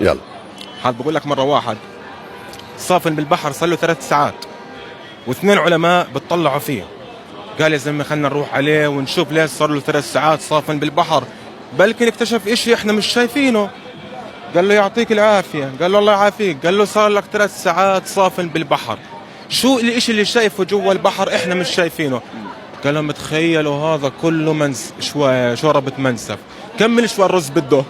يلا. حد بقول لك مرة واحد صافن بالبحر صار له 3 ساعات، واثنين علماء بتطلعوا فيه. قال يا زلمة خلنا نروح عليه ونشوف ليش صار له 3 ساعات صافن بالبحر، بلكن اكتشف اشي احنا مش شايفينه. قال له يعطيك العافية. قال له الله يعافيك. قال له صار لك 3 ساعات صافن بالبحر، شو الاشي اللي شايفه جوا البحر احنا مش شايفينه؟ قال لهم تخيلوا هذا كله شوربة منسف، كمل شو الرز بده.